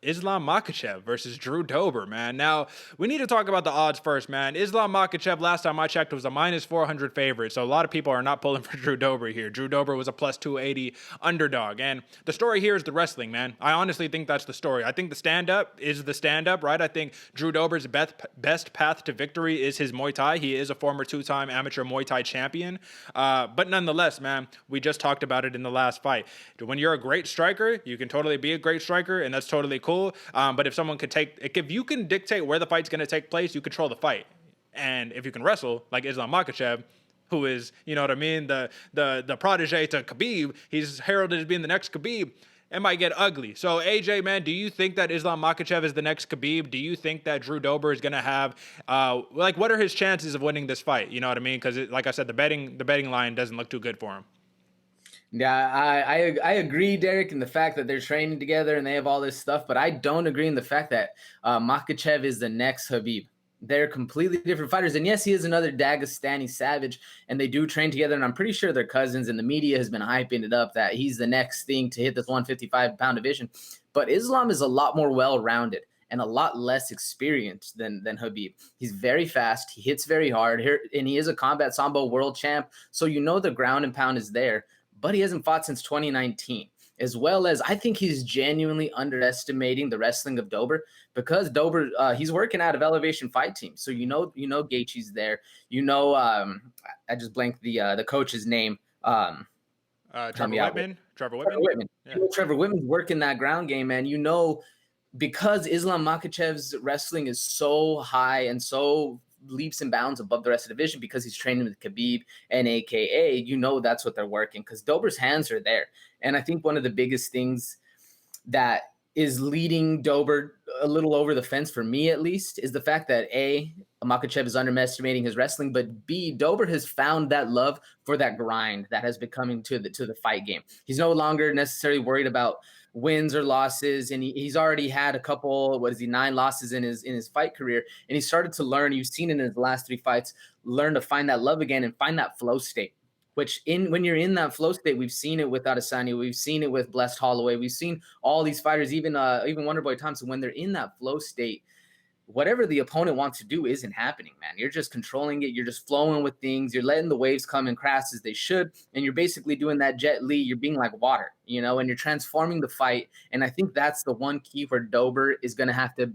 Islam Makhachev versus Drew Dober, man. Now, we need to talk about the odds first, man. Islam Makhachev, last time I checked, was a minus 400 favorite, so a lot of people are not pulling for Drew Dober here. Drew Dober was a plus 280 underdog, and the story here is the wrestling, man. I honestly think that's the story. I think the stand-up is the stand-up, right? I think Drew Dober's best path to victory is his Muay Thai. He is a former two-time amateur Muay Thai champion, but nonetheless, man, we just talked about it in the last fight. When you're a great striker, you can totally be a great striker, and that's totally cool. But if someone if you can dictate where the fight's going to take place, you control the fight. And if you can wrestle, like Islam Makhachev, who is, you know what I mean, the protege to Khabib, he's heralded as being the next Khabib. It might get ugly. So, AJ, man, do you think that Islam Makhachev is the next Khabib? Do you think that Drew Dober is going to have, what are his chances of winning this fight? You know what I mean? Because, like I said, the betting line doesn't look too good for him. Yeah, I agree, Derek, in the fact that they're training together and they have all this stuff, but I don't agree in the fact that Makhachev is the next Khabib. They're completely different fighters. And yes, he is another Dagestani savage, and they do train together, and I'm pretty sure they're cousins, and the media has been hyping it up that he's the next thing to hit this 155-pound division. But Islam is a lot more well-rounded and a lot less experienced than Khabib. He's very fast. He hits very hard, and he is a combat sambo world champ, so you know the ground and pound is there. But he hasn't fought since 2019, as well as I think he's genuinely underestimating the wrestling of Dober, because Dober, he's working out of Elevation Fight Team. So you know Gaethje's there. I just blanked the coach's name. Trevor Whitman. Trevor Whitman. Yeah. You know, Trevor Whitman's working that ground game, and because Islam Makhachev's wrestling is so high and so leaps and bounds above the rest of the division, because he's training with Khabib and AKA, that's what they're working, because Dober's hands are there. And I think one of the biggest things that is leading Dober a little over the fence, for me at least, is the fact that A, Makhachev is underestimating his wrestling, but B, Dober has found that love for that grind that has been coming to the fight game. He's no longer necessarily worried about wins or losses, and he's already had a couple, 9 losses in his fight career, and he started to learn. You've seen it in his last 3 fights, learn to find that love again and find that flow state. Which when you're in that flow state, we've seen it with Adesanya, we've seen it with Blessed Holloway, we've seen all these fighters, even Wonderboy Thompson, when they're in that flow state, whatever the opponent wants to do isn't happening, man. You're just controlling it. You're just flowing with things. You're letting the waves come and crash as they should. And you're basically doing that Jet Li. You're being like water, and you're transforming the fight. And I think that's the one key where Dober is going to have to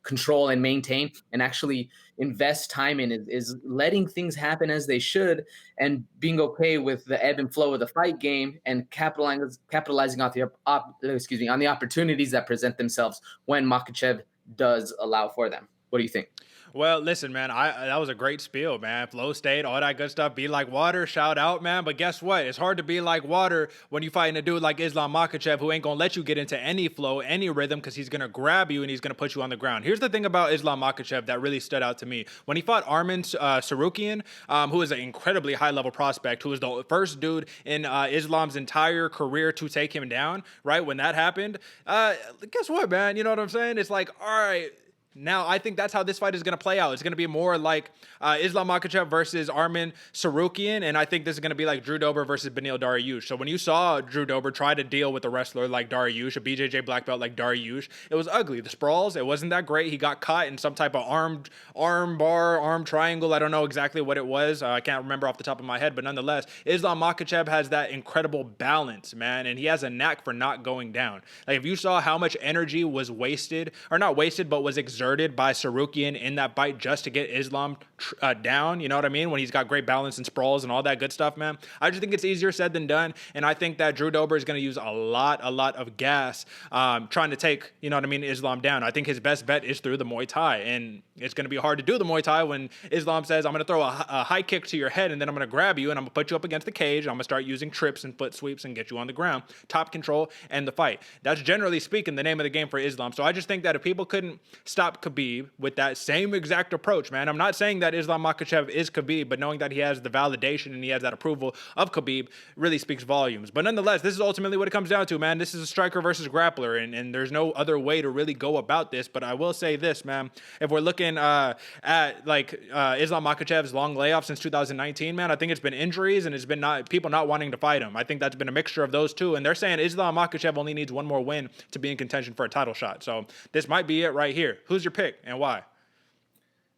control and maintain and actually invest time in, is letting things happen as they should and being okay with the ebb and flow of the fight game and capitalizing on the opportunities that present themselves when Makhachev does allow for them. What do you think? Well, listen, man, that was a great spiel, man. Flow state, all that good stuff. Be like water, shout out, man. But guess what? It's hard to be like water when you're fighting a dude like Islam Makhachev, who ain't going to let you get into any flow, any rhythm, because he's going to grab you and he's going to put you on the ground. Here's the thing about Islam Makhachev that really stood out to me. When he fought Arman Sarukian, who is an incredibly high-level prospect, who was the first dude in Islam's entire career to take him down, right? When that happened, guess what, man? You know what I'm saying? It's like, all right, now, I think that's how this fight is going to play out. It's going to be more like Islam Makhachev versus Arman Sarukian, and I think this is going to be like Drew Dober versus Beneil Dariush. So when you saw Drew Dober try to deal with a wrestler like Dariush, a BJJ black belt like Dariush, it was ugly. The sprawls, it wasn't that great. He got caught in some type of arm triangle. I don't know exactly what it was. I can't remember off the top of my head, but nonetheless, Islam Makhachev has that incredible balance, man, and he has a knack for not going down. Like, if you saw how much energy was wasted, or not wasted, but was exerted by Sarukian in that fight just to get Islam down, you know what I mean? When he's got great balance and sprawls and all that good stuff, man. I just think it's easier said than done, and I think that Drew Dober is going to use a lot of gas trying to take, you know what I mean, Islam down. I think his best bet is through the Muay Thai, and it's going to be hard to do the Muay Thai when Islam says, I'm going to throw a high kick to your head, and then I'm going to grab you, and I'm going to put you up against the cage, and I'm going to start using trips and foot sweeps and get you on the ground. Top control and the fight. That's generally speaking the name of the game for Islam. So I just think that if people couldn't stop stop Khabib with that same exact approach, man. I'm not saying that Islam Makhachev is Khabib, but knowing that he has the validation and he has that approval of Khabib really speaks volumes. But nonetheless, this is ultimately what it comes down to, man. This is a striker versus grappler, and there's no other way to really go about this. But I will say this, man. If we're looking at Islam Makhachev's long layoff since 2019, man, I think it's been injuries and it's been people not wanting to fight him. I think that's been a mixture of those two. And they're saying Islam Makhachev only needs one more win to be in contention for a title shot. So this might be it right here. Who's your pick and why?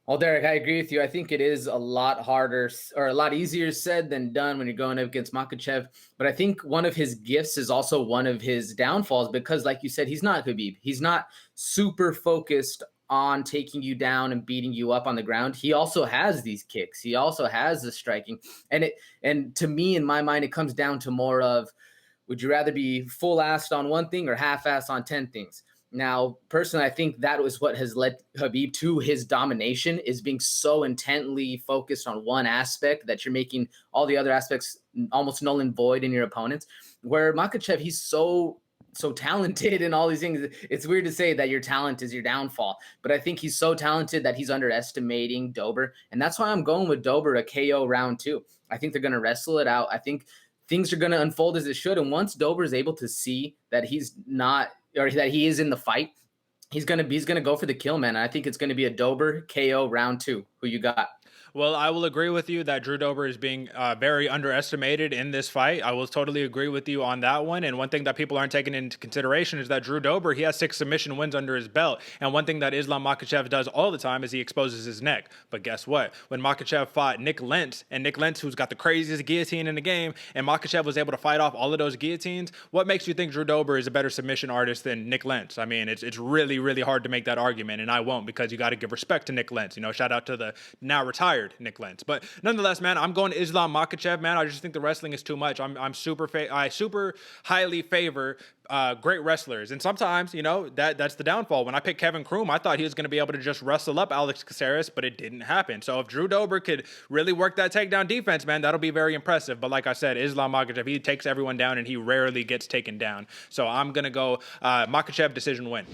Well, Derek, I agree with you. I think it is a lot harder or a lot easier said than done when you're going up against Makhachev. But I think one of his gifts is also one of his downfalls because, like you said, he's not Khabib. He's not super focused on taking you down and beating you up on the ground. He also has these kicks. He also has the striking. And to me, in my mind, it comes down to more of, would you rather be full-assed on one thing or half-assed on 10 things? Now, personally, I think that was what has led Khabib to his domination, is being so intently focused on one aspect that you're making all the other aspects almost null and void in your opponents. Where Makhachev, he's so talented in all these things. It's weird to say that your talent is your downfall, but I think he's so talented that he's underestimating Dober. And that's why I'm going with Dober, a KO round 2. I think they're going to wrestle it out. I think things are going to unfold as it should. And once Dober is able to see that he's not, or that he is in the fight, he's gonna go for the kill, man. I think it's gonna be a Dober KO round 2. Who you got? Well, I will agree with you that Drew Dober is being very underestimated in this fight. I will totally agree with you on that one. And one thing that people aren't taking into consideration is that Drew Dober, he has 6 submission wins under his belt. And one thing that Islam Makhachev does all the time is he exposes his neck. But guess what? When Makhachev fought Nick Lentz, and Nick Lentz, who's got the craziest guillotine in the game, and Makhachev was able to fight off all of those guillotines, what makes you think Drew Dober is a better submission artist than Nick Lentz? I mean, it's really, really hard to make that argument, and I won't, because you got to give respect to Nick Lentz. You know, shout out to the now retired Nick Lentz. But nonetheless, man, I'm going to Islam Makhachev, man. I just think the wrestling is too much. I super highly favor great wrestlers, and sometimes, you know, that's the downfall. When I picked Kevin Kroom, I thought he was going to be able to just wrestle up Alex Caceres, but it didn't happen. So if Drew Dober could really work that takedown defense, man, that'll be very impressive. But like I said, Islam Makhachev, he takes everyone down, and he rarely gets taken down. So I'm going to go Makhachev decision win.